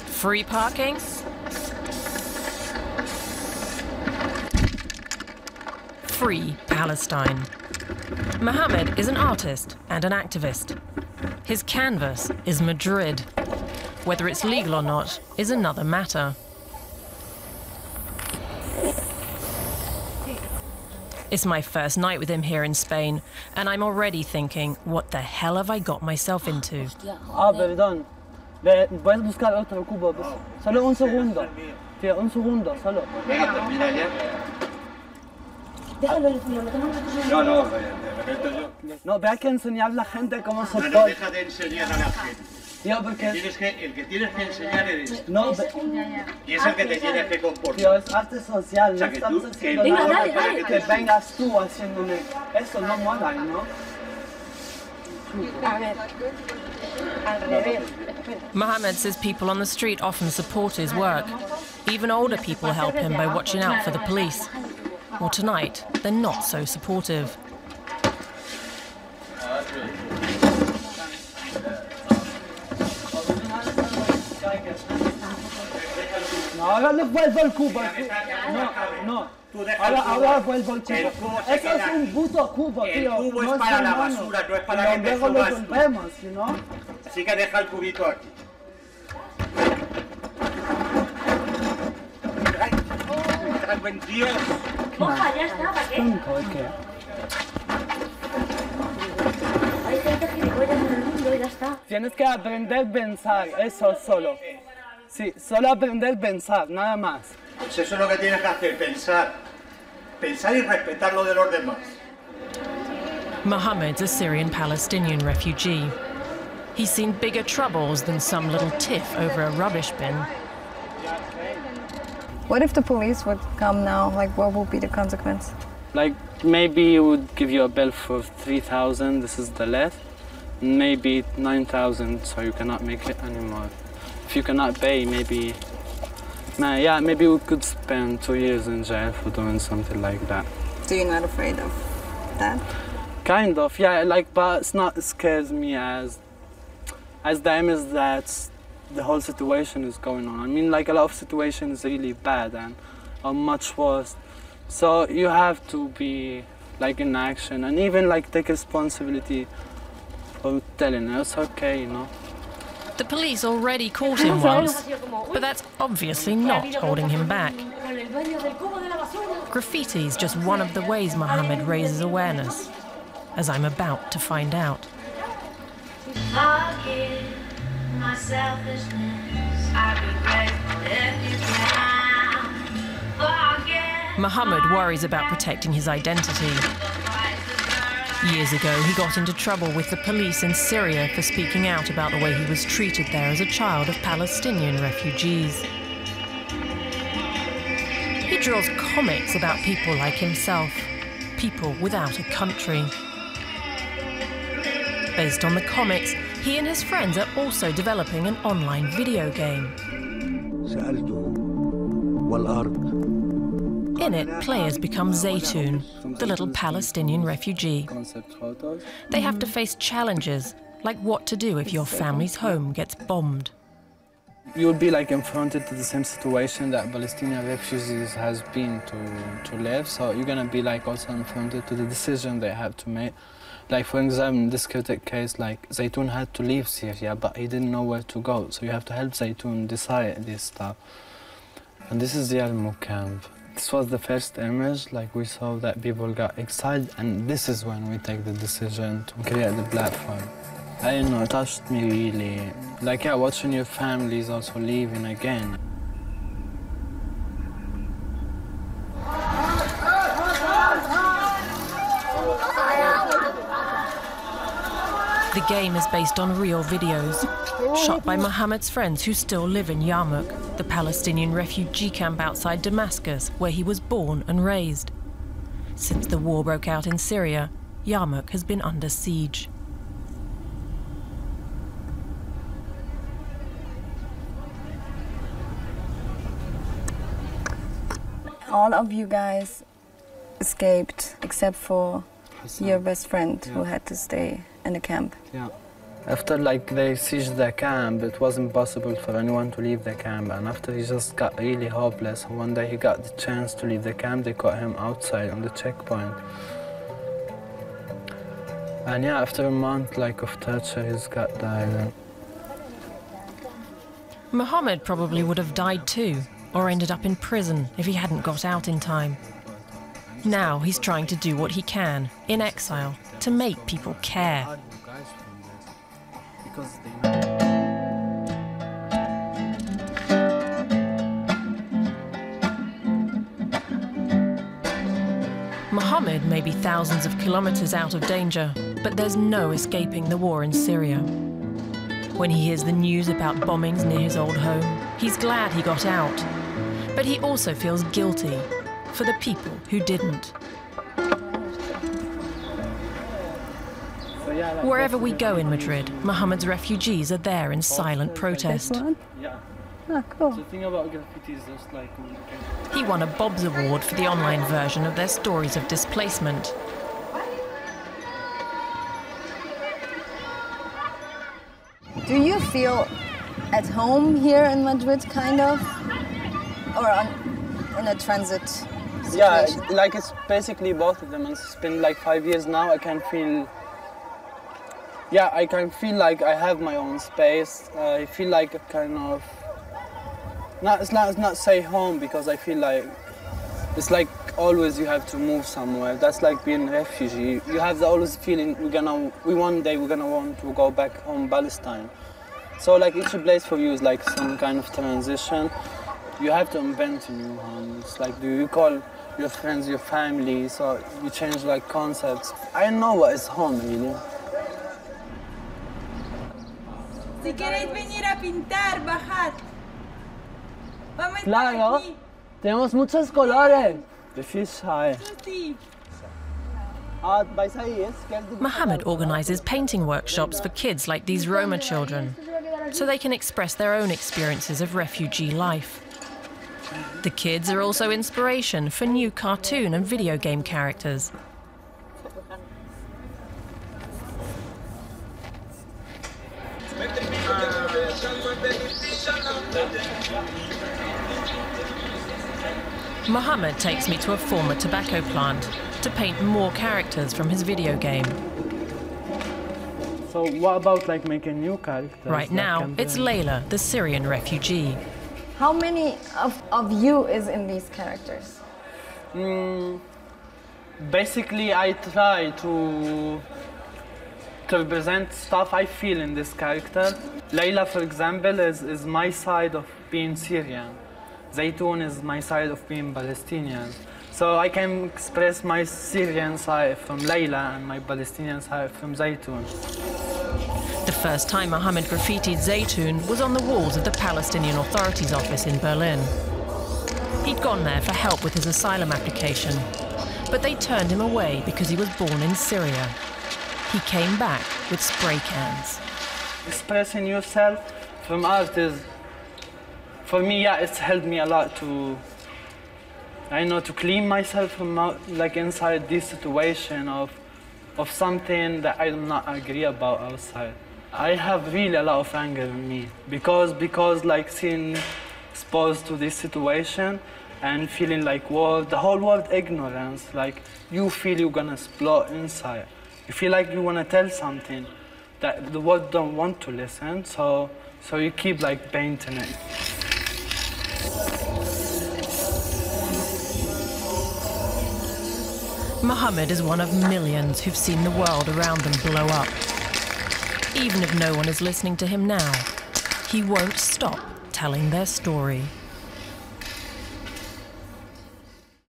Free parking? Free Palestine. Mohamed is an artist and an activist. His canvas is Madrid. Whether it's legal or not is another matter. It's my first night with him here in Spain, and I'm already thinking, what the hell have I got myself into? Perdón. Puedes buscar otro cubo. Solo un segundo. Tío, un segundo, solo. Venga, termina ya. Déjalo, no No, de repente yo... No, ve, hay que enseñar a la gente cómo se No, pone. deja de enseñar a la gente. Tío, porque... El que tienes que enseñar eres tú. No, Y es el que te tienes que comportar. tío, es arte social, O sea, no que estamos tú- haciendo que- nada Venga, para dale, que vengas tú haciéndome. Eso no mola, ¿no? A ver, al revés. Mohamed says people on the street often support his work. Even older people help him by watching out for the police. Well, tonight, they're not so supportive. No, ahora le vuelvo el cubo. No. Ahora vuelvo el cubo. Eso es un puto cubo, tío. El cubo no es para la humano. basura, no es para Pero que te luego lo subas tú. volvemos, ¿no? Así que deja el cubito aquí. ¡Ay! ¡Me cago en Dios! Moja, ya está, ¿para qué? Tonto, es que... Hay gente gilipollas en el mundo y ya está. Tienes que aprender a pensar, eso solo. Sí, solo aprender a pensar, nada más. Pues eso es lo que tienes que hacer, pensar. Pensar y respetar lo de los demás. Mohamed's a Syrian-Palestinian refugee. He's seen bigger troubles than some little tiff over a rubbish bin. What if the police would come now? Like, what would be the consequence? Like, maybe it would give you a bill for 3,000, this is the less. Maybe 9,000, so you cannot make it anymore. If you cannot pay, maybe... Yeah, maybe we could spend 2 years in jail for doing something like that. So you're not afraid of that? Kind of, yeah, like, but it's not, it scares me as the image that the whole situation is going on. I mean, like, a lot of situations really bad and are much worse. So you have to be, like, in action and even, like, take responsibility for telling her it's okay, you know. The police already caught him once, but that's obviously not holding him back. Graffiti's just one of the ways Mohamed raises awareness, as I'm about to find out. Forgive my selfishness. I'd be grateful if you can. Forget Mohamed worries about protecting his identity. Years ago, he got into trouble with the police in Syria for speaking out about the way he was treated there as a child of Palestinian refugees. He draws comics about people like himself, people without a country. Based on the comics, he and his friends are also developing an online video game. In it, players become Zaytoun, the little Palestinian refugee. They have to face challenges, like what to do if your family's home gets bombed. You'll be like confronted to the same situation that Palestinian refugees has been to live, so you're gonna be like also confronted to the decision they have to make. Like, for example, in this critical case, like, Zaytoun had to leave Syria, but he didn't know where to go, so you have to help Zaytoun decide this stuff. And this is the Yarmouk camp. This was the first image, like, we saw that people got excited, and this is when we take the decision to create the platform. I don't know, it touched me really. Like, yeah, watching your families also leaving again. The game is based on real videos, shot by Mohamed's friends who still live in Yarmouk, the Palestinian refugee camp outside Damascus, where he was born and raised. Since the war broke out in Syria, Yarmouk has been under siege. all of you guys escaped except for your best friend who had to stay in the camp. Yeah. After like they sieged the camp, it was impossible for anyone to leave the camp, and after he just got really hopeless, one day he got the chance to leave the camp. They caught him outside on the checkpoint. And yeah, after a month like of torture, he's got died. Mohamed probably would have died too, or ended up in prison if he hadn't got out in time. Now he's trying to do what he can, in exile, to make people care. Mohamed may be thousands of kilometers out of danger, but there's no escaping the war in Syria. When he hears the news about bombings near his old home, he's glad he got out. But he also feels guilty for the people who didn't. Wherever we go in Madrid, Mohamed's refugees are there in silent protest. Yeah. Ah, cool. The thing about graffiti is just like... He won a Bob's Award for the online version of their stories of displacement. Do you feel at home here in Madrid, kind of? Or in a transit situation? Yeah, like it's basically both of them. It's been like 5 years now. I can feel... Yeah, I can feel like I have my own space. I feel like a kind of... It's not say home, because I feel like it's like always you have to move somewhere. That's like being a refugee. You have the always feeling one day we're gonna want to go back home, Palestine. So like each place for you is like some kind of transition. You have to invent a new home. It's like, do you call your friends your family? So you change like concepts. I don't know what is home really. Si queréis venir a pintar, bajad. Vamos a estar Claro, aquí. tenemos muchos colores. The fish high. Sí. ¿Vais ahí? Mohamed organises painting workshops for kids like these Roma children, so they can express their own experiences of refugee life. The kids are also inspiration for new cartoon and video game characters. Mohamed takes me to a former tobacco plant to paint more characters from his video game. So what about like making new characters? Right now, it's Layla, the Syrian refugee. How many of you is in these characters? Basically, I try to represent stuff I feel in this character. Layla, for example, is my side of being Syrian. Zaytoun is my side of being Palestinian. So I can express my Syrian side from Layla and my Palestinian side from Zaytoun. The first time Mohamed graffitied Zaytoun was on the walls of the Palestinian Authority's office in Berlin. He'd gone there for help with his asylum application, but they turned him away because he was born in Syria. He came back with spray cans. Expressing yourself from art is, for me, yeah, it's helped me a lot to, to clean myself from like inside this situation of something that I do not agree about outside. I have really a lot of anger in me because like seeing exposed to this situation and feeling like the whole world ignorance, like you feel you're gonna explode inside. You feel like you wanna tell something that the world don't want to listen, so you keep like painting it. Mohamed is one of millions who've seen the world around them blow up. Even if no one is listening to him now, he won't stop telling their story.